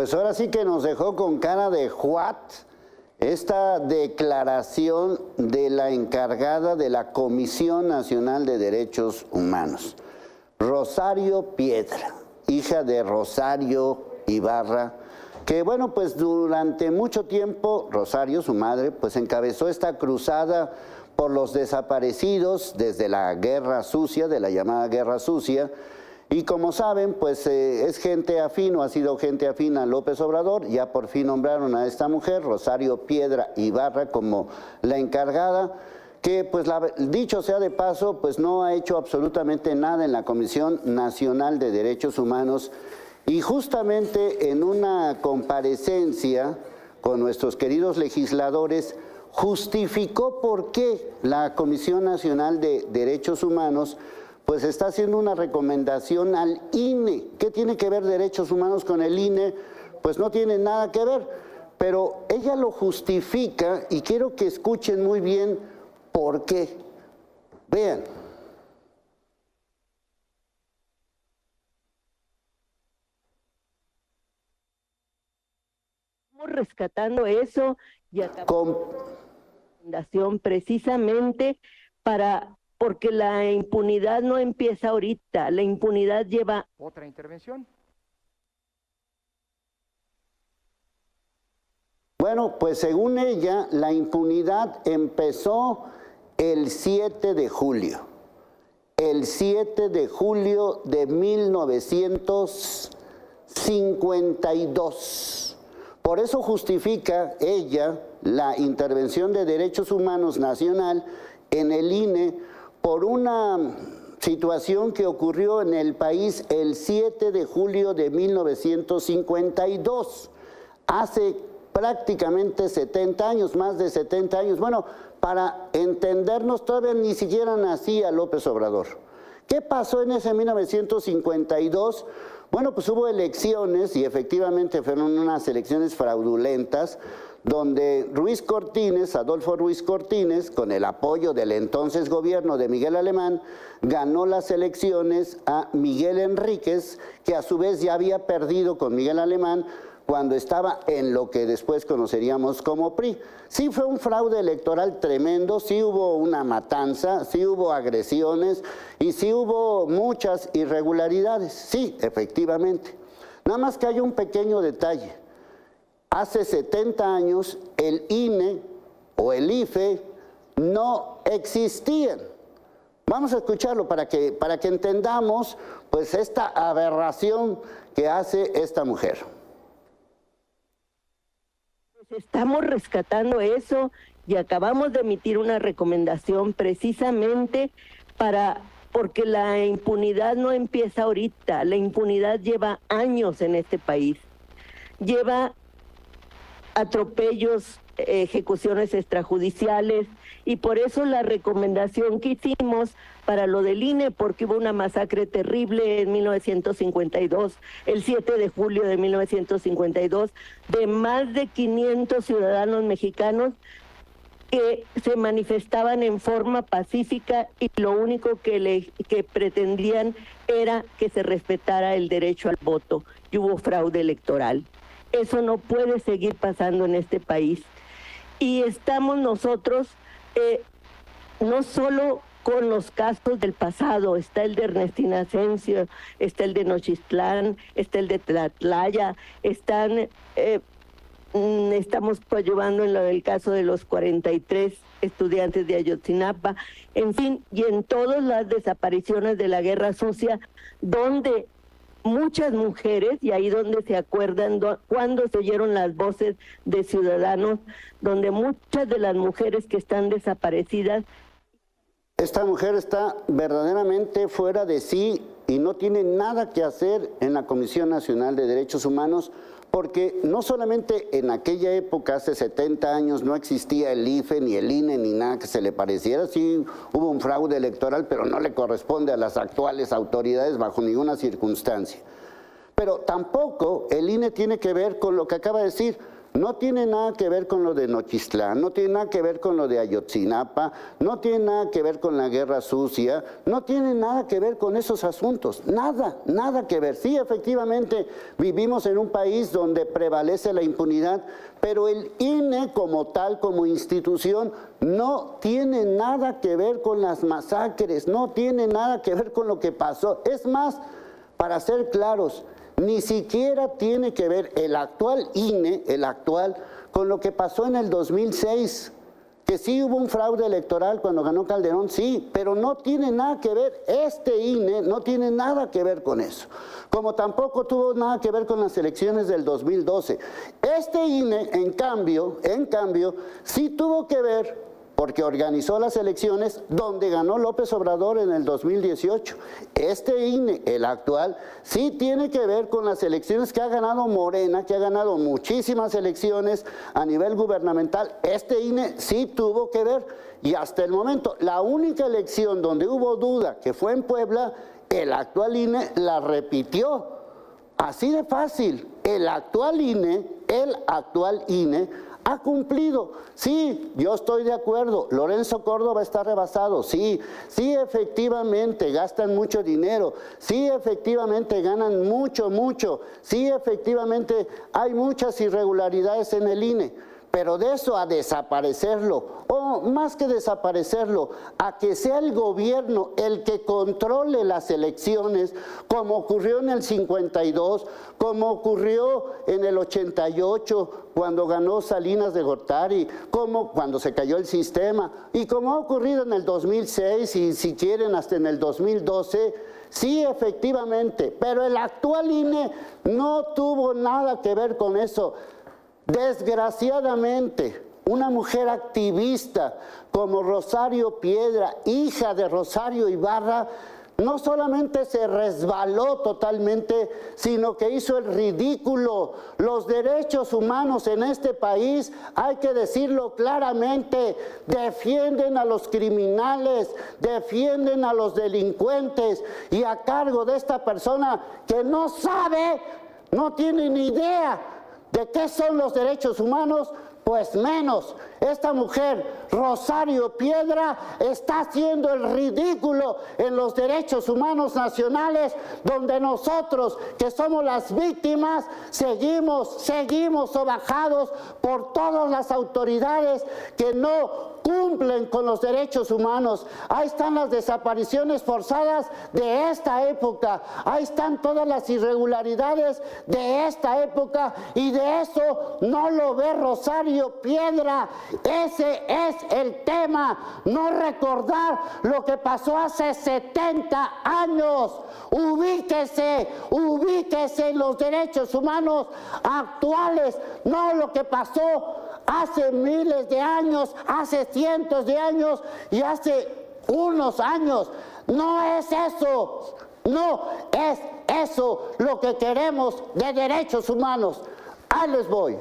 Pues ahora sí que nos dejó con cara de what esta declaración de la encargada de la Comisión Nacional de Derechos Humanos, Rosario Piedra, hija de Rosario Ibarra, que bueno, pues durante mucho tiempo Rosario, su madre, pues encabezó esta cruzada por los desaparecidos desde la Guerra Sucia, de la llamada Guerra Sucia. Y como saben, pues es gente afín o ha sido gente afín a López Obrador. Ya por fin nombraron a esta mujer, Rosario Piedra Ibarra, como la encargada, que pues dicho sea de paso, pues no ha hecho absolutamente nada en la Comisión Nacional de Derechos Humanos. Y justamente en una comparecencia con nuestros queridos legisladores, justificó por qué la Comisión Nacional de Derechos Humanos pues está haciendo una recomendación al INE. ¿Qué tiene que ver derechos humanos con el INE? Pues no tiene nada que ver, pero ella lo justifica y quiero que escuchen muy bien por qué. Vean. Estamos rescatando eso y acabamos la fundación precisamente porque la impunidad no empieza ahorita, la impunidad lleva... Otra intervención. Bueno, pues según ella, la impunidad empezó el 7 de julio. El 7 de julio de 1952. Por eso justifica ella la intervención de Derechos Humanos Nacional en el INE por una situación que ocurrió en el país el 7 de julio de 1952, hace prácticamente 70 años, más de 70 años. Bueno, para entendernos, todavía ni siquiera nacía López Obrador. ¿Qué pasó en ese 1952? Bueno, pues hubo elecciones y efectivamente fueron unas elecciones fraudulentas, donde Ruiz Cortines, Adolfo Ruiz Cortines, con el apoyo del entonces gobierno de Miguel Alemán, ganó las elecciones a Miguel Enríquez, que a su vez ya había perdido con Miguel Alemán cuando estaba en lo que después conoceríamos como PRI. Sí fue un fraude electoral tremendo, sí hubo una matanza, sí hubo agresiones y sí hubo muchas irregularidades, sí, efectivamente. Nada más que hay un pequeño detalle. Hace 70 años el INE o el IFE no existían. Vamos a escucharlo para que entendamos pues esta aberración que hace esta mujer. Estamos rescatando eso y acabamos de emitir una recomendación precisamente porque la impunidad no empieza ahorita, la impunidad lleva años en este país. Lleva atropellos, ejecuciones extrajudiciales, y por eso la recomendación que hicimos para lo del INE, porque hubo una masacre terrible en 1952, el 7 de julio de 1952, de más de 500 ciudadanos mexicanos que se manifestaban en forma pacífica y lo único que pretendían era que se respetara el derecho al voto, y hubo fraude electoral. Eso no puede seguir pasando en este país. Y estamos nosotros no solo con los casos del pasado, está el de Ernestina Asensio, está el de Nochistlán, está el de Tlatlaya, estamos llevando en el caso de los 43 estudiantes de Ayotzinapa, en fin, y en todas las desapariciones de la Guerra Sucia, donde muchas mujeres, y ahí donde se acuerdan cuando se oyeron las voces de ciudadanos, donde muchas de las mujeres que están desaparecidas. Esta mujer está verdaderamente fuera de sí y no tiene nada que hacer en la Comisión Nacional de Derechos Humanos, porque no solamente en aquella época, hace 70 años, no existía el IFE, ni el INE, ni nada que se le pareciera. Sí hubo un fraude electoral, pero no le corresponde a las actuales autoridades bajo ninguna circunstancia. Pero tampoco el INE tiene que ver con lo que acaba de decir. no tiene nada que ver con lo de Nochistlán, no tiene nada que ver con lo de Ayotzinapa, no tiene nada que ver con la guerra sucia, no tiene nada que ver con esos asuntos, nada, nada que ver. Sí, efectivamente, vivimos en un país donde prevalece la impunidad, pero el INE como tal, como institución, no tiene nada que ver con las masacres, no tiene nada que ver con lo que pasó. Es más, para ser claros, ni siquiera tiene que ver el actual INE, el actual, con lo que pasó en el 2006, que sí hubo un fraude electoral cuando ganó Calderón, sí, pero no tiene nada que ver, este INE no tiene nada que ver con eso, como tampoco tuvo nada que ver con las elecciones del 2012. Este INE, en cambio, sí tuvo que ver, porque organizó las elecciones donde ganó López Obrador en el 2018. Este INE, el actual, sí tiene que ver con las elecciones que ha ganado Morena, que ha ganado muchísimas elecciones a nivel gubernamental. Este INE sí tuvo que ver, y hasta el momento, la única elección donde hubo duda, que fue en Puebla, el actual INE la repitió. Así de fácil, el actual INE ha cumplido. Sí, yo estoy de acuerdo, Lorenzo Córdoba está rebasado, sí, efectivamente gastan mucho dinero, sí, efectivamente ganan mucho, sí, efectivamente hay muchas irregularidades en el INE. Pero de eso a desaparecerlo, o más que desaparecerlo, a que sea el gobierno el que controle las elecciones, como ocurrió en el 52, como ocurrió en el 88, cuando ganó Salinas de Gortari, como cuando se cayó el sistema, y como ha ocurrido en el 2006 y si quieren hasta en el 2012, sí, efectivamente, pero el actual INE no tuvo nada que ver con eso. Desgraciadamente, una mujer activista como Rosario Piedra, hija de Rosario Ibarra, no solamente se resbaló totalmente, sino que hizo el ridículo. Los derechos humanos en este país, hay que decirlo claramente, defienden a los criminales, defienden a los delincuentes, y a cargo de esta persona que no sabe, no tiene ni idea ¿de qué son los derechos humanos? Pues menos. Esta mujer, Rosario Piedra, está haciendo el ridículo en los derechos humanos nacionales, donde nosotros, que somos las víctimas, seguimos sobajados por todas las autoridades que no cumplen con los derechos humanos. Ahí están las desapariciones forzadas de esta época, ahí están todas las irregularidades de esta época, y de eso no lo ve Rosario Piedra. Ese es el tema, no recordar lo que pasó hace 70 años. Ubíquese en los derechos humanos actuales, no lo que pasó hace miles de años, hace cientos de años y hace unos años. No es eso lo que queremos de derechos humanos. Ahí les voy.